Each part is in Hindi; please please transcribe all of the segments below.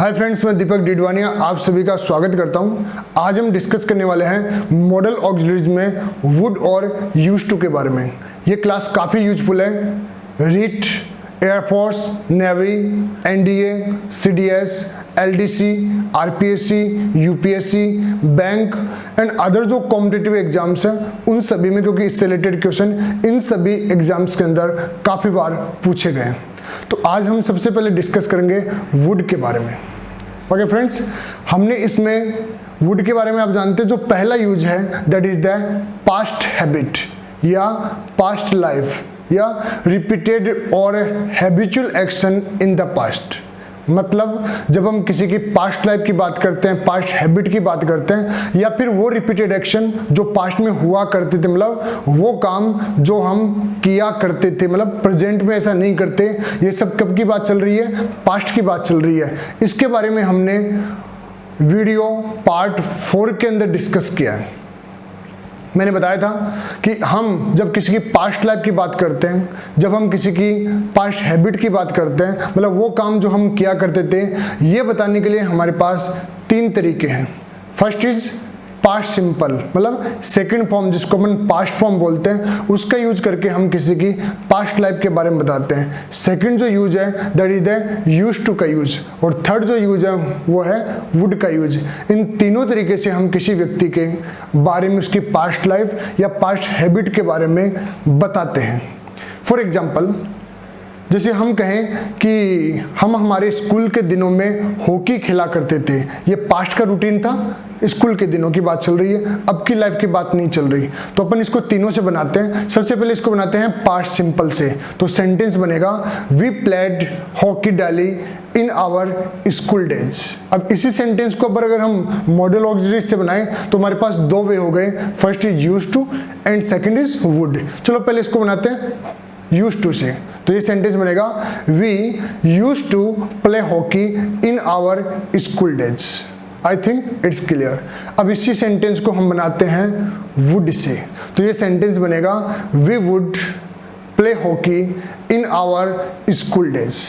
हाय फ्रेंड्स, मैं दीपक डिडवानिया आप सभी का स्वागत करता हूं। आज हम डिस्कस करने वाले हैं मॉडल ऑक्सिलरीज में वुड और यूज टू के बारे में। ये क्लास काफ़ी यूजफुल है। REET, air force, navy, NDA, CDS, LDC, RPSC, UPSC, bank and other जो कॉम्पिटिटिव एग्जाम्स हैं उन सभी में, क्योंकि इससे रिलेटेड क्वेश्चन इन सभी एग्जाम्स के अंदर काफ़ी बार पूछे गए हैं। तो आज हम सबसे पहले डिस्कस करेंगे वुड के बारे में। ओके फ्रेंड्स, हमने इसमें वुड के बारे में आप जानते हैं जो पहला यूज है that is the past habit या पास्ट लाइफ या रिपीटेड और habitual action in the past. मतलब जब हम किसी की पास्ट लाइफ की बात करते हैं, पास्ट हैबिट की बात करते हैं, या फिर वो रिपीटेड एक्शन जो पास्ट में हुआ करते थे, मतलब वो काम जो हम किया करते थे, मतलब प्रेजेंट में ऐसा नहीं करते, ये सब कब की बात चल रही है? पास्ट की बात चल रही है। इसके बारे में हमने वीडियो पार्ट 4 के अंदर डिस्कस किया है। मैंने बताया था कि हम जब किसी की पास्ट लाइफ की बात करते हैं, जब हम किसी की पास्ट हैबिट की बात करते हैं, मतलब वो काम जो हम किया करते थे, ये बताने के लिए हमारे पास 3 तरीके हैं। फर्स्ट इज पास्ट सिंपल, मतलब सेकंड फॉर्म जिसको अपन पास्ट फॉर्म बोलते हैं, उसका यूज करके हम किसी की पास्ट लाइफ के बारे में बताते हैं। सेकंड जो यूज है that is the use to का यूज, और थर्ड जो यूज है वो है वुड का यूज। इन तीनों तरीके से हम किसी व्यक्ति के बारे में, उसकी पास्ट लाइफ या पास्ट हैबिट के बारे में बताते हैं। फॉर एग्जाम्पल, जैसे हम कहें कि हम हमारे स्कूल के दिनों में हॉकी खेला करते थे, ये पास्ट का रूटीन था, स्कूल के दिनों की बात चल रही है, अब की लाइफ की बात नहीं चल रही। तो अपन इसको तीनों से बनाते हैं। सबसे पहले इसको बनाते हैं पास्ट सिंपल से। तो सेंटेंस बनेगा we played hockey daily in our school days. अब इसी सेंटेंस को अगर हम मॉडल ऑक्सिलरीज से बनाएं तो हमारे पास 2 वे हो गए। First is use to and second is would. चलो पहले इसको बनाते हैं यूज टू से। तो ये सेंटेंस बनेगा we use to play hockey in our school days. I think it's clear. अब इसी सेंटेंस को हम बनाते हैं वुड से। तो ये सेंटेंस बनेगा we would play hockey in our school days.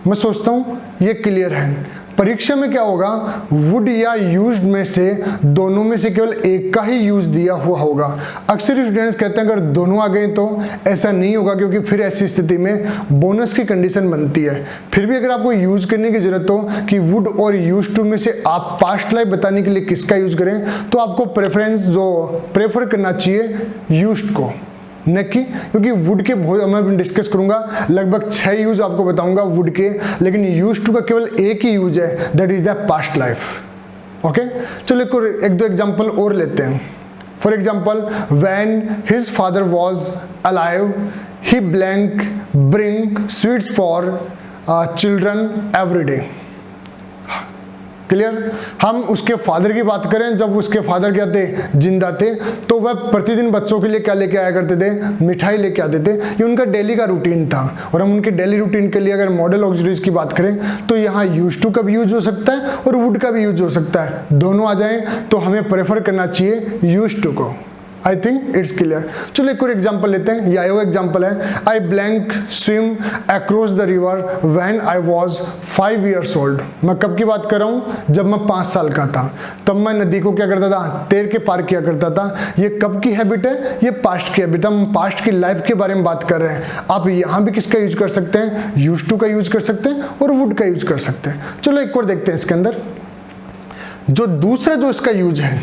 मैं सोचता हूँ ये क्लियर है। परीक्षा में क्या होगा, वुड या यूज्ड में से दोनों में से केवल एक का ही यूज दिया हुआ होगा। अक्सर स्टूडेंट्स कहते हैं अगर दोनों आ गए तो ऐसा नहीं होगा, क्योंकि फिर ऐसी स्थिति में बोनस की कंडीशन बनती है। फिर भी अगर आपको यूज करने की जरूरत हो कि वुड और यूज टू में से आप पास्ट लाइफ बताने के लिए किसका यूज करें, तो आपको प्रेफर करना चाहिए यूज्ड को, न कि, क्योंकि वुड के बहुत मैं डिस्कस करूंगा, लगभग 6 यूज आपको बताऊंगा वुड के, लेकिन यूज टू का केवल एक ही यूज है that is the past life. Okay, चलो एक दो एग्जांपल और लेते हैं। For example, when his father was alive he blank bring sweets for children every day. Clear? हम उसके फादर की बात करें, जब उसके फादर क्या थे, जिंदा थे, तो वह प्रतिदिन बच्चों के लिए क्या लेके आया करते थे, मिठाई लेके आते थे। ये उनका डेली का रूटीन था। और हम उनके डेली रूटीन के लिए अगर मॉडल ऑक्सिलरीज की बात करें तो यहाँ यूज टू का भी यूज हो सकता है और वुड का भी यूज हो सकता है। दोनों आ जाएं तो हमें प्रेफर करना चाहिए यूज टू को। आई थिंक इट्स क्लियर। चलो एक और एग्जाम्पल लेते हैं। या वो एग्जाम्पल है I blank swim across the river when I was 5 years old। मैं कब की बात कर रहा हूँ? जब मैं 5 साल का था, तब मैं नदी को क्या करता था, तैर के पार किया करता था। ये कब की हैबिट है? ये पास्ट की हैबिट। हम पास्ट की लाइफ के बारे में बात कर रहे हैं। आप यहाँ भी किसका यूज कर सकते हैं? यूज टू का यूज कर सकते हैं और वुड का यूज कर सकते हैं। चलो एक और देखते हैं इसके अंदर। जो दूसरा जो इसका यूज है,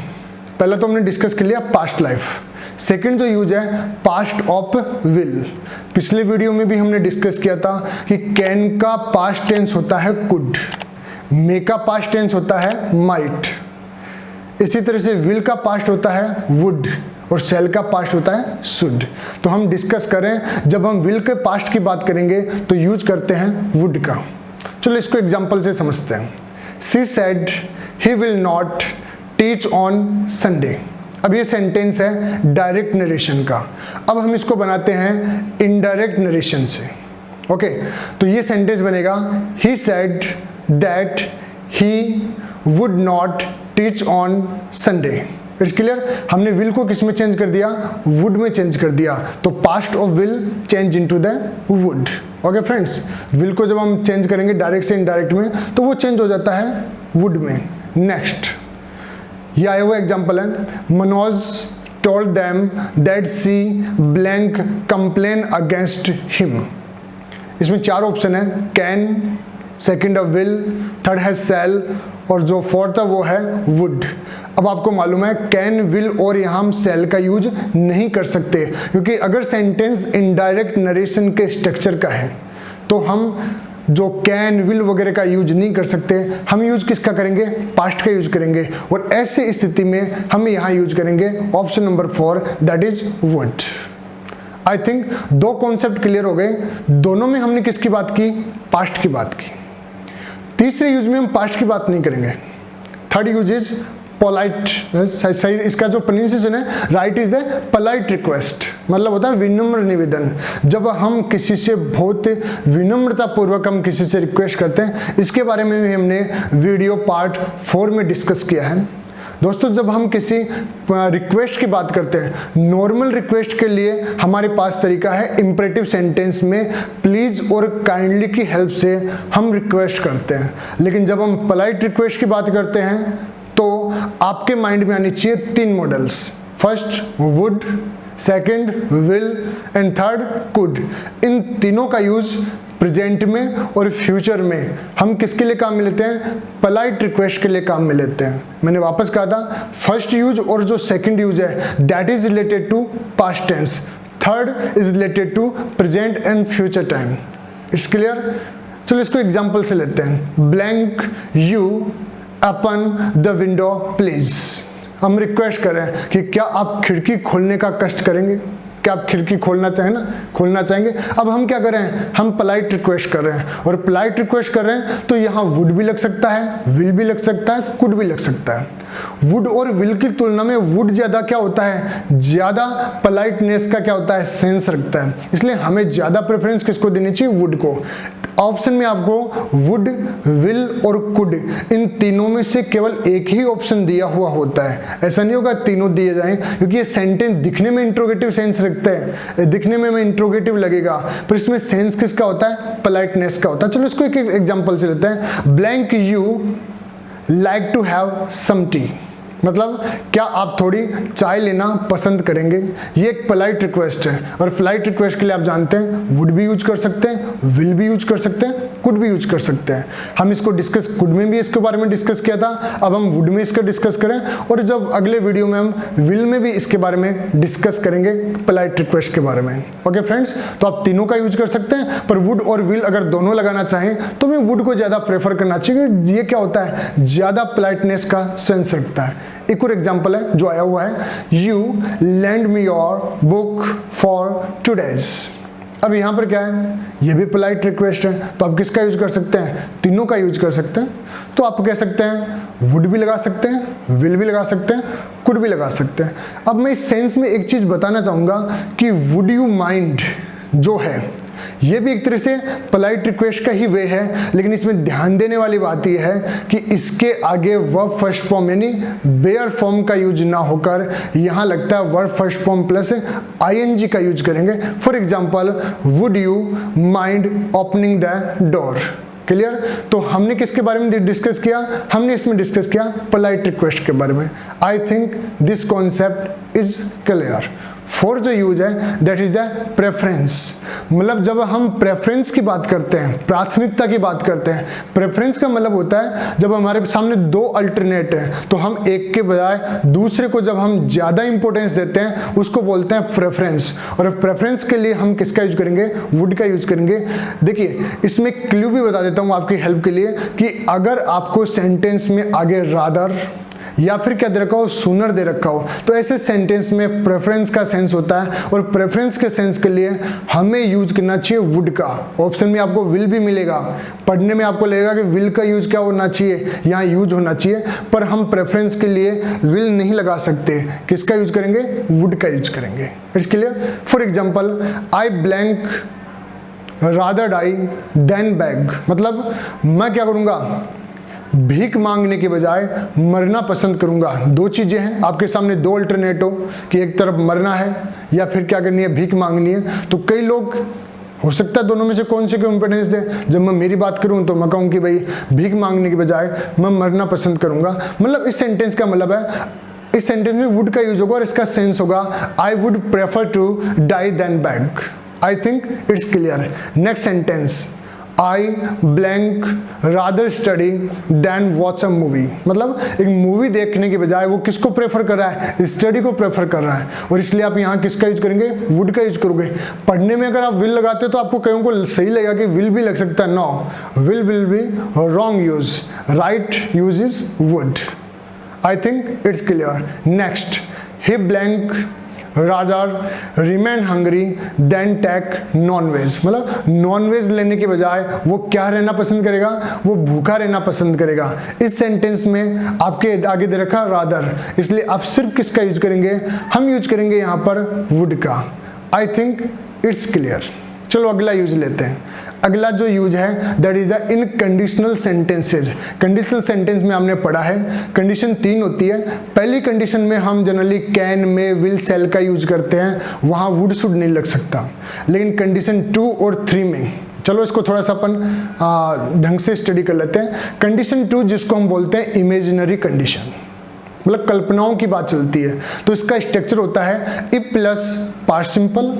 पहला तो हमने डिस्कस कर लिया पास्ट लाइफ। सेकंड जो यूज है पास्ट ऑफ विल। पिछले वीडियो में भी हमने डिस्कस किया था कि कैन का पास्ट टेंस होता है कुड, मे का पास्ट टेंस होता है माइट, इसी तरह से विल का पास्ट होता है वुड और शैल का पास्ट होता है शुड। तो हम डिस्कस करें, जब हम विल के पास्ट की बात करेंगे तो यूज करते हैं वुड का। चलो इसको एग्जाम्पल से समझते हैं। She said he will not teach on Sunday. अब ये सेंटेंस है डायरेक्ट नरेशन का। अब हम इसको बनाते हैं इनडायरेक्ट नरेशन से। ओके, तो ये सेंटेंस बनेगा he said that he would not teach on Sunday. It's clear? हमने विल को किस में चेंज कर दिया? वुड में चेंज कर दिया। तो past of will change into the wood. Okay friends, will को जब हम चेंज करेंगे डायरेक्ट से इनडायरेक्ट में तो वो चेंज हो जाता है वुड में। नेक्स्ट ये आया हुआ एग्जाम्पल है, Manoj told them that she blank complain against him। इसमें 4 ऑप्शन है, कैन, सेकंड है विल, थर्ड है सेल और जो फोर्थ है वो है वुड। अब आपको मालूम है कैन, विल और यहाँ हम सेल का यूज नहीं कर सकते, क्योंकि अगर सेंटेंस इनडायरेक्ट नरेशन के स्ट्रक्चर का है तो हम जो कैन, विल वगैरह का यूज नहीं कर सकते। हम यूज किसका करेंगे? पास्ट का यूज करेंगे, और ऐसी स्थिति में हम यहाँ यूज करेंगे option number 4 that is would. I think 2 concept clear हो गए। दोनों में हमने किसकी बात की? पास्ट की बात की। तीसरे यूज में हम पास्ट की बात नहीं करेंगे। थर्ड यूज इज पोलाइट, सही इसका जो प्रोनाउंसिएशन है right is the polite request, मतलब होता है विनम्र निवेदन। जब हम किसी से बहुत विनम्रता पूर्वक हम किसी से रिक्वेस्ट करते हैं, इसके बारे में भी हमने वीडियो पार्ट 4 में डिस्कस किया है। दोस्तों जब हम किसी रिक्वेस्ट की बात करते हैं, नॉर्मल रिक्वेस्ट के लिए हमारे पास तरीका है इंपरेटिव सेंटेंस में प्लीज और काइंडली की हेल्प से हम रिक्वेस्ट करते हैं। लेकिन जब हम पोलाइट रिक्वेस्ट की बात करते हैं तो आपके माइंड में आनी चाहिए 3 models, first would, second will and third could. इन तीनों का यूज प्रेजेंट में और फ्यूचर में हम किसके लिए काम में लेते हैं? पोलाइट रिक्वेस्ट के लिए काम में लेते हैं। मैंने वापस कहा था फर्स्ट यूज और जो सेकंड यूज है that is related to past tense, third is related to present and future time. It's clear? चलो इसको एग्जांपल से लेते हैं। Blank you open the window please. हम रिक्वेस्ट कर रहे हैं कि क्या आप खिड़की खोलने का कष्ट करेंगे? क्या आप खिड़की खोलना चाहेंगे? अब हम क्या कर रहे हैं? हम पोलाइट रिक्वेस्ट कर रहे हैं, और पोलाइट रिक्वेस्ट कर रहे हैं तो यहाँ वुड भी लग सकता है, विल भी लग सकता है, कुड भी लग सकता है। वुड और विल की तुलना में वुड ज्यादा क्या होता है? ज्यादा पोलाइटनेस का क्या होता है? सेंस रखता है। इसलिए हमें ज्यादा प्रेफरेंस किसको देनी चाहिए? वुड को। ऑप्शन में आपको वुड, विल और कुड इन तीनों में से केवल एक ही ऑप्शन दिया हुआ होता है। ऐसा नहीं होगा तीनों दिए जाएं, क्योंकि ये सेंटेंस दिखने में इंट्रोगेटिव सेंस रखते हैं, दिखने में इंट्रोगेटिव लगेगा पर इसमें सेंस किसका होता है? पोलाइटनेस का होता है। चलो इसको एक एग्जांपल से लेते हैं। Blank you like to have some tea, मतलब क्या आप थोड़ी चाय लेना पसंद करेंगे? ये एक पोलाइट रिक्वेस्ट है, और पोलाइट रिक्वेस्ट के लिए आप जानते हैं वुड भी यूज कर सकते हैं, विल भी यूज कर सकते हैं, कुड भी यूज कर सकते हैं। हम इसको डिस्कस कुड में भी इसके बारे में डिस्कस किया था, अब हम वुड में इसका डिस्कस करें, और जब अगले वीडियो में हम विल में भी इसके बारे में डिस्कस करेंगे, पोलाइट रिक्वेस्ट के बारे में। ओके फ्रेंड्स, तो आप तीनों का यूज कर सकते हैं, पर वुड और विल अगर दोनों लगाना चाहें तो मैं वुड को ज्यादा प्रेफर करना चाहिए। ये क्या होता है? ज्यादा पोलाइटनेस का सेंस रखता है। एक और एग्जाम्पल है जो आया हुआ है, you land me your book for 2 days। अब यहाँ पर क्या है? ये भी पोलाइट रिक्वेस्ट है, तो आप किसका यूज कर सकते हैं? तीनों का यूज कर सकते हैं। तो आप कह सकते हैं वुड भी लगा सकते हैं, विल भी लगा सकते हैं, कुड भी लगा सकते हैं। अब मैं इस सेंस में एक चीज बताना चाहूंगा कि वुड यू माइंड जो है ये भी एक तरह से पोलाइट रिक्वेस्ट का ही वे है, लेकिन इसमें ध्यान देने वाली बात यह है कि इसके आगे वर्ब फर्स्ट फॉर्म यानी बेयर फॉर्म का यूज ना होकर यहाँ लगता है verb first form plus ING का यूज करेंगे। For example, would you mind opening the door? Clear? तो हमने किसके बारे में डिस्कस किया? हमने इसमें डिस्कस किया पोलाइट रिक्वेस्ट के बारे में। I think this concept is clear. 4 जो यूज है दैट इज द प्रेफरेंस, मतलब जब हम प्रेफरेंस की बात करते हैं, प्राथमिकता की बात करते हैं, प्रेफरेंस का मतलब होता है जब हमारे सामने 2 अल्टरनेट है तो हम एक के बजाय दूसरे को जब हम ज्यादा इंपॉर्टेंस देते हैं उसको बोलते हैं प्रेफरेंस। और प्रेफरेंस के लिए हम किसका यूज करेंगे? वुड का यूज करेंगे। देखिए इसमें क्लू भी बता देता हूं आपकी हेल्प के लिए कि अगर आपको सेंटेंस में आगे रादर या फिर क्या दे रखा हो? सूनर दे रखा हो, तो ऐसे सेंटेंस में प्रेफरेंस का सेंस होता है, और प्रेफरेंस के सेंस के लिए हमें यूज करना चाहिए वुड का। ऑप्शन में आपको विल भी मिलेगा, पढ़ने में आपको लगेगा कि विल का यूज क्या होना चाहिए? यहाँ यूज होना चाहिए, पर हम प्रेफरेंस के लिए विल नहीं लगा सकते। किसका यूज करेंगे? वुड का यूज करेंगे। It's clear? For example, I blank rather die than beg, मतलब मैं क्या करूंगा? भीख मांगने के बजाय मरना पसंद करूंगा। 2 चीजें हैं आपके सामने, 2 अल्टरनेट हो कि एक तरफ मरना है या फिर क्या करनी है? भीख मांगनी है। तो कई लोग हो सकता है दोनों में से कौन से को इंपॉर्टेंस दे। जब मैं मेरी बात करूं तो मैं कहूं कि भाई भीख मांगने की बजाय मैं मरना पसंद करूंगा। मतलब इस सेंटेंस का मतलब है, इस सेंटेंस में वुड का यूज होगा और इसका सेंस होगा I would prefer to die than beg. I think it's clear. Next sentence, I blank rather study than watch a movie. मतलब एक मूवी देखने के बजाय वो किसको प्रेफर कर रहा है, स्टडी को प्रेफर कर रहा है, और इसलिए आप यहाँ किसका यूज करेंगे, वुड का यूज करोगे। पढ़ने में अगर आप विल लगाते हो तो आपको कईयों को सही लगेगा कि विल भी लग सकता है। No, will be wrong use, right use is would. I think it's clear. Next, he blank rather remain hungry than take non-veg। मतलब नॉन-वेज लेने के बजाय वो क्या रहना पसंद करेगा, वो भूखा रहना पसंद करेगा। इस सेंटेंस में आपके आगे दे रखा rather, इसलिए आप सिर्फ किसका यूज करेंगे, हम यूज करेंगे यहाँ पर would का। आई थिंक इट्स क्लियर। चलो अगला यूज लेते हैं। अगला जो यूज है that is the in conditional sentences. Conditional sentence में हमने पढ़ा है कंडीशन 3 होती है। पहली कंडीशन में हम जनरली कैन में विल सेल का यूज करते हैं, वहां वुड शुड नहीं लग सकता। लेकिन कंडीशन 2 और 3 में, चलो इसको थोड़ा सा अपन ढंग से स्टडी कर लेते हैं। कंडीशन 2 जिसको हम बोलते हैं इमेजिनरी कंडीशन, मतलब कल्पनाओं की बात चलती है, तो इसका स्ट्रक्चर होता है इफ प्लस पास्ट सिंपल।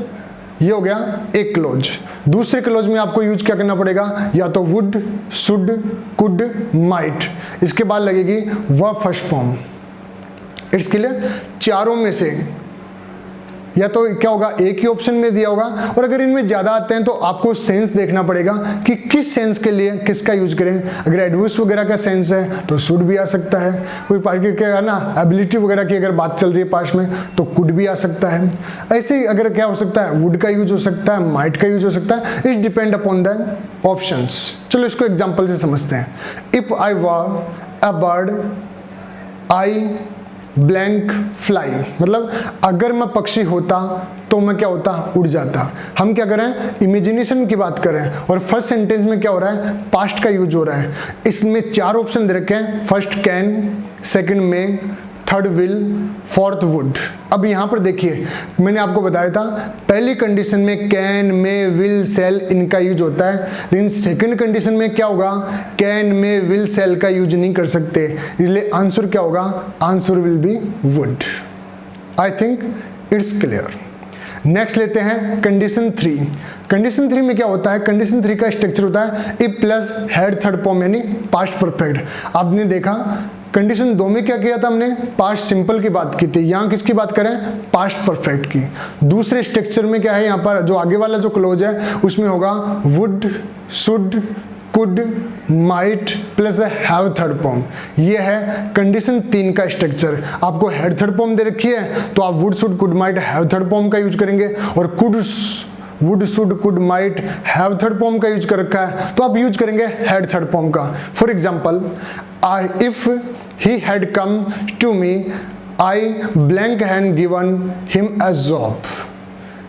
ये हो गया एक क्लोज। दूसरे क्लोज में आपको यूज क्या करना पड़ेगा, या तो वुड, शुड, कुड, माइट। इसके बाद लगेगी verb first form. It's clear. चारों में से या तो क्या होगा, एक ही ऑप्शन में दिया होगा, और अगर इनमें ज्यादा आते हैं तो आपको सेंस देखना पड़ेगा कि किस सेंस के लिए किसका यूज करें। अगर एडवर्स वगैरह का सेंस है तो शुड भी आ सकता है। कोई पार्ट के क्या ना एबिलिटी वगैरह की अगर बात चल रही है पास्ट में तो कुड भी आ सकता है। ऐसे ही अगर क्या हो सकता है, वुड का यूज हो सकता है, माइट का यूज हो सकता है। It's depend upon the options. चलो इसको एग्जाम्पल से समझते हैं। If I were a bird I blank fly. मतलब अगर मैं पक्षी होता तो मैं क्या होता, उड़ जाता। हम क्या करें, इमेजिनेशन की बात करें, और फर्स्ट सेंटेंस में क्या हो रहा है, पास्ट का यूज हो रहा है। इसमें 4 ऑप्शन दे रखे हैं, फर्स्ट कैन, सेकंड में, थर्ड विल, फोर्थ वुड। अब यहाँ पर देखिए मैंने आपको बताया था पहली कंडीशन में कैन में विल सेल इनका यूज होता है, लेकिन सेकंड कंडीशन में क्या होगा, कैन में विल सेल का यूज नहीं कर सकते, इसलिए आंसर क्या होगा, answer will be would. I think it's clear. Next लेते हैं कंडीशन 3। कंडीशन 3 में क्या होता है, कंडीशन 3 का स्ट्रक्चर होता है if plus head third form यानी पास्ट परफेक्ट। आपने देखा कंडीशन 2 में क्या किया था, हमने पास्ट सिंपल की बात की थी, यहाँ किसकी बात करें, पास्ट परफेक्ट की। दूसरे स्ट्रक्चर में क्या है, यहाँ पर जो आगे वाला जो क्लोज है उसमें होगा would, should, could, might plus have third form. ये है कंडीशन 3 का स्ट्रक्चर। आपको हेड थर्ड फॉर्म दे रखी है तो आप would, should, could, might, have third form का यूज करेंगे, और could, would, should, could, might, have third form का यूज कर रखा है तो आप यूज करेंगे हेड थर्ड फॉर्म का। For example, if he had come to me, I blank had given him a job।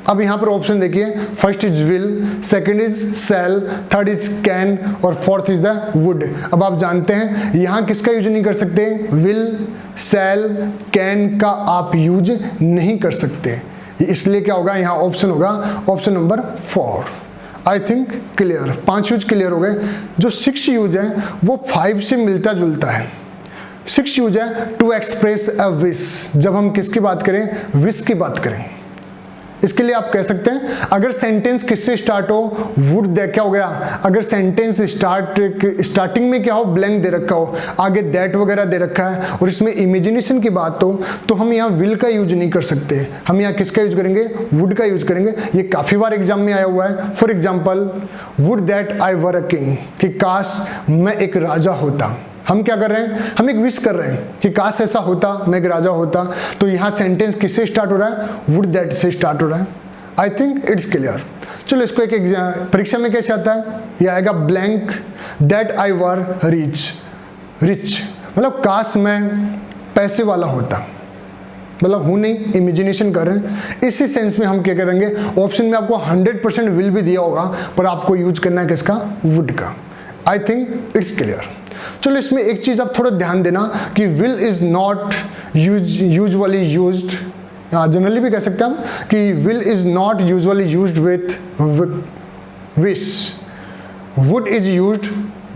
अब यहाँ पर ऑप्शन देखिए, first is will, second is shall, third is can और फोर्थ इज द वुड। अब आप जानते हैं यहाँ किसका यूज नहीं कर सकते, विल, सेल, कैन का आप यूज नहीं कर सकते, इसलिए क्या होगा, यहाँ ऑप्शन होगा option number 4। I think clear. 5 use clear हो गए। जो 6 यूज है वो 5 से मिलता जुलता है। 6 यूज है टू एक्सप्रेस अ विश, जब हम किसकी बात करें, विश की बात करें। इसके लिए आप कह सकते हैं अगर सेंटेंस किससे स्टार्ट हो, वुड दे क्या हो गया, अगर सेंटेंस स्टार्टिंग में क्या हो, ब्लैंक दे रखा हो, आगे दैट वगैरह दे रखा है और इसमें इमेजिनेशन की बात हो तो हम यहाँ विल का यूज नहीं कर सकते, हम यहाँ किसका यूज करेंगे, वुड का यूज करेंगे। ये काफी बार एग्जाम में आया हुआ है। For example, would that I were a king, कि काश मैं एक राजा होता। हम क्या कर रहे हैं, हम एक विश कर रहे हैं कि काश ऐसा होता, मैं एक राजा होता। तो यहाँ सेंटेंस किससे स्टार्ट हो रहा है, वुड दैट से स्टार्ट हो रहा है। आई थिंक इट्स क्लियर। चलो इसको एक परीक्षा में कैसे आता है, ये आएगा blank that I were rich. Rich मतलब काश मैं पैसे वाला होता, मतलब हूं नहीं, इमेजिनेशन कर रहे हैं। इसी सेंस में हम क्या करेंगे, ऑप्शन में आपको 100% विल भी दिया होगा पर आपको यूज करना है किसका, वुड का। आई थिंक इट्स क्लियर। चलो इसमें एक चीज आप थोड़ा ध्यान देना कि will is not usually used, generally भी कह सकते हैं हम कि will is not usually used with wish, would is used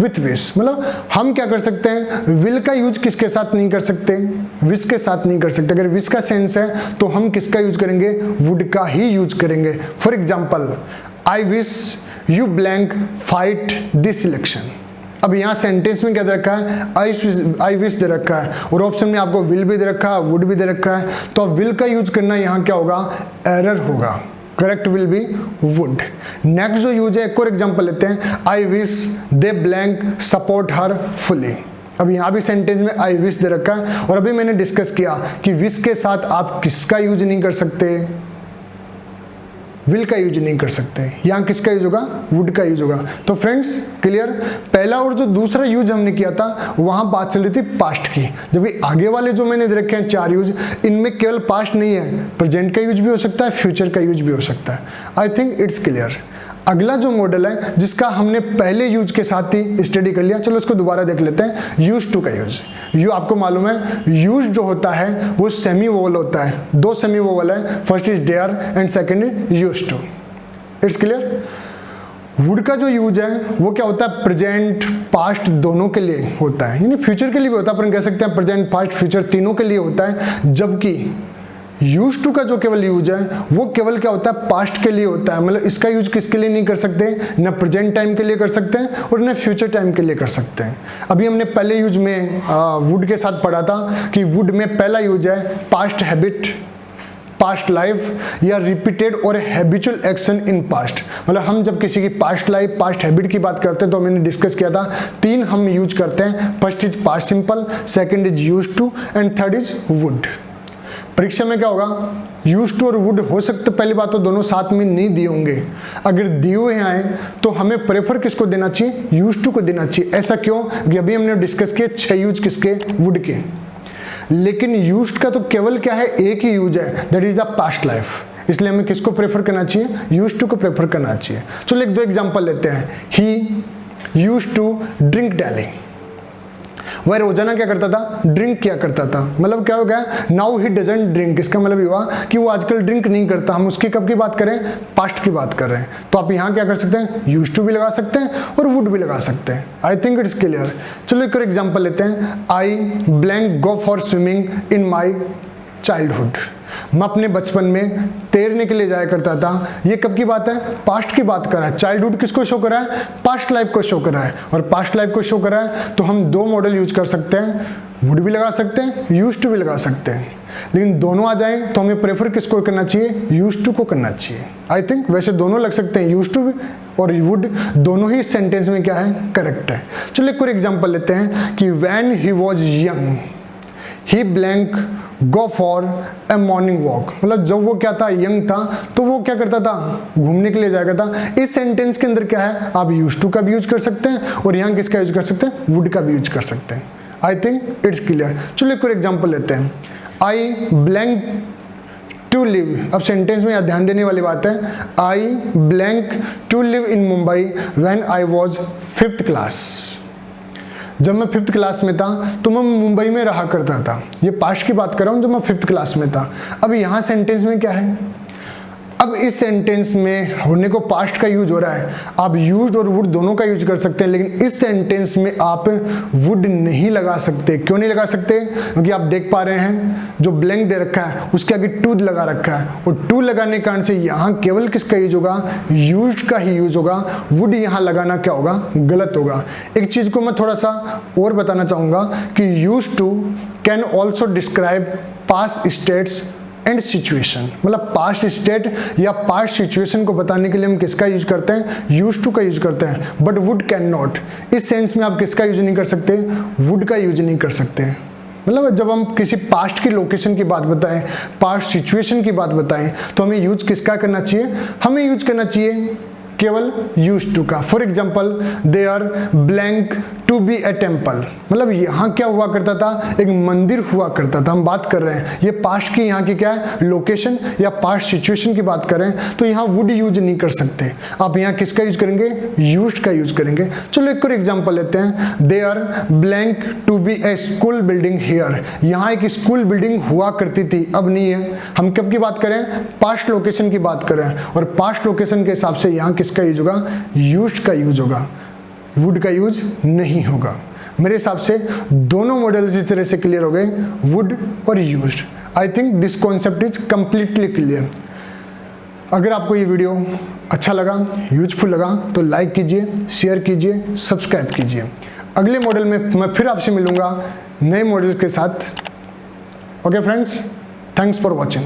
with wish. मतलब हम क्या कर सकते हैं, विल का यूज किसके साथ नहीं कर सकते, विश के साथ नहीं कर सकते। अगर विश का सेंस है तो हम किसका यूज करेंगे, वुड का ही यूज करेंगे। For example, I wish you blank fight this election. अब यहाँ सेंटेंस में क्या दे रखा है, आई विश दे रखा है और ऑप्शन में आपको विल भी दे रखा है, वुड भी दे रखा है। तो अब विल का यूज करना यहाँ क्या होगा, एरर होगा। Correct will be would. Next जो यूज है, एक और एग्जांपल लेते हैं, I wish they blank support her fully. अब यहाँ भी सेंटेंस में आई विश दे रखा है और अभी मैंने डिस्कस किया कि विश के साथ आप किसका यूज नहीं कर सकते, विल का यूज नहीं कर सकते। यहाँ किसका यूज होगा, वुड का यूज होगा। तो फ्रेंड्स क्लियर, पहला और जो दूसरा यूज हमने किया था वहां बात चल रही थी पास्ट की, जबकि आगे वाले जो मैंने दे रखे हैं 4 यूज, इनमें केवल पास्ट नहीं है, प्रेजेंट का यूज भी हो सकता है, फ्यूचर का यूज भी हो सकता है। आई थिंक इट्स क्लियर। अगला जो मॉडल है जिसका हमने पहले यूज के साथ ही स्टडी कर लिया, चलो इसको दोबारा देख लेते हैं। यूज टू का यूज, यू आपको मालूम है यूज जो होता है वो सेमी वोवल होता है, 2 सेमी वोवल है, first is dare and second is use to. It's clear. Would का जो यूज है वो क्या होता है, प्रेजेंट पास्ट दोनों के लिए होता है, यानी फ्यूचर के लिए भी होता है, पर कह सकते हैं प्रेजेंट पास्ट फ्यूचर तीनों के लिए होता है। जबकि यूज टू का जो केवल यूज है वो केवल क्या होता है, पास्ट के लिए होता है। मतलब इसका यूज किसके लिए नहीं कर सकते, न प्रेजेंट टाइम के लिए कर सकते हैं और न फ्यूचर टाइम के लिए कर सकते हैं। अभी हमने पहले यूज में वुड के साथ पढ़ा था कि वुड में पहला यूज है पास्ट हैबिट, पास्ट लाइफ या रिपीटेड और हैबिचुअल एक्शन इन पास्ट। मतलब हम जब किसी की पास्ट लाइफ, पास्ट हैबिट की बात करते हैं तो मैंने डिस्कस किया था 3 हम यूज करते हैं। First is past simple, second is use to and third is would. परीक्षा में क्या होगा, यूज टू और वुड हो सकते, पहली बात तो दोनों साथ में नहीं दिए होंगे। अगर दिए हुए हैं तो हमें प्रेफर किसको देना चाहिए, यूज टू को देना चाहिए। ऐसा क्यों, कि अभी हमने डिस्कस किए 6 यूज किसके, वुड के। लेकिन यूज का तो केवल क्या है, एक ही यूज है, that is the past life. इसलिए हमें किसको प्रेफर करना चाहिए, यूज टू को प्रेफर करना चाहिए। चलो एक 2 एग्जांपल लेते हैं। ही यूज टू ड्रिंक डेली, वह रोजाना क्या करता था, ड्रिंक किया करता था। मतलब क्या हो गया, नाउ ही डजंट ड्रिंक, इसका मतलब ये हुआ कि वो आजकल ड्रिंक नहीं करता। हम उसकी कब की बात करें, पास्ट की बात कर रहे हैं। तो आप यहाँ क्या कर सकते हैं, यूज टू भी लगा सकते हैं और वुड भी लगा सकते हैं। I think it's clear. चलो एक और एग्जाम्पल लेते हैं। I blank go for swimming in my childhood, मैं अपने बचपन में तैरने के लिए जाया करता था। ये कब की बात है, पास्ट की बात कर रहा है। चाइल्डहुड किसको शो कर रहा है, पास्ट लाइफ को शो कर रहा है। और पास्ट लाइफ को शो कर रहा है तो हम 2 मॉडल यूज कर सकते हैं, वुड भी लगा सकते हैं, यूज टू भी लगा सकते हैं। लेकिन दोनों आ जाए तो हमें प्रेफर किसको करना चाहिए, यूज टू को करना चाहिए। आई थिंक वैसे दोनों लग सकते हैं, यूज टू भी और वुड, दोनों ही सेंटेंस में क्या है, करेक्ट है। चलो एक और एग्जाम्पल लेते हैं कि when he was young he blank go for a morning walk. मतलब जब वो क्या था, यंग था, तो वो क्या करता था, घूमने के लिए जाया करता। इस सेंटेंस के अंदर क्या है, आप यूज टू का भी यूज कर सकते हैं और यहाँ किसका यूज कर सकते हैं, वुड का भी यूज कर सकते हैं। I think it's clear. चलो एक और एग्जाम्पल लेते हैं। आई ब्लैंक टू लिव, अब सेंटेंस में यहाँ ध्यान देने वाली बात है। I blank to live in Mumbai when I was 5th class. जब मैं 5th क्लास में था तो मैं मुंबई में रहा करता था। ये पास्ट की बात कर रहा हूँ, जब मैं 5th क्लास में था। अब यहाँ सेंटेंस में क्या है, अब इस सेंटेंस में होने को पास्ट का यूज हो रहा है। आप यूज और वुड दोनों का यूज कर सकते हैं, लेकिन इस सेंटेंस में आप वुड नहीं लगा सकते। क्यों नहीं लगा सकते, क्योंकि आप देख पा रहे हैं जो ब्लैंक दे रखा है उसके आगे टू लगा रखा है, और टू लगाने के कारण से यहाँ केवल किसका यूज होगा, यूज का ही यूज होगा। वुड यहाँ लगाना क्या होगा, गलत होगा। एक चीज को मैं थोड़ा सा और बताना चाहूंगा कि use to can also describe past states and situation. मतलब पास्ट स्टेट या पास्ट सिचुएशन को बताने के लिए हम किसका यूज करते हैं, यूज टू का यूज करते हैं। बट वुड कैन नॉट, इस सेंस में आप किसका यूज नहीं कर सकते, वुड का यूज नहीं कर सकते। मतलब जब हम किसी पास्ट की लोकेशन की बात बताएं, पास्ट सिचुएशन की बात बताएं, तो हमें यूज किसका करना चाहिए, हमें यूज करना चाहिए केवल यूज टू का। For example there blank to be a temple, मतलब यहाँ क्या हुआ करता था, एक मंदिर हुआ करता था। हम बात कर रहे हैं ये पास्ट की, यहाँ की क्या है, लोकेशन या पास्ट सिचुएशन की बात करें तो यहाँ वुड यूज नहीं कर सकते। आप यहाँ किसका यूज करेंगे, यूज का यूज करेंगे। चलो एक और एग्जाम्पल लेते हैं। There blank to be a school building here, यहाँ एक स्कूल बिल्डिंग हुआ करती थी, अब नहीं है। हम कब की बात करें, पास्ट लोकेशन की बात करें, और पास्ट लोकेशन के हिसाब से यहाँ किसका यूज होगा, यूज्ड का यूज होगा, वुड का यूज नहीं होगा। मेरे हिसाब से दोनों मॉडल्स इस तरह से क्लियर हो गए, वुड और used. I think this concept is completely clear. अगर आपको ये वीडियो अच्छा लगा, यूजफुल लगा तो लाइक कीजिए, शेयर कीजिए, सब्सक्राइब कीजिए। अगले मॉडल में मैं फिर आपसे मिलूंगा नए मॉडल के साथ। Okay friends, thanks for watching.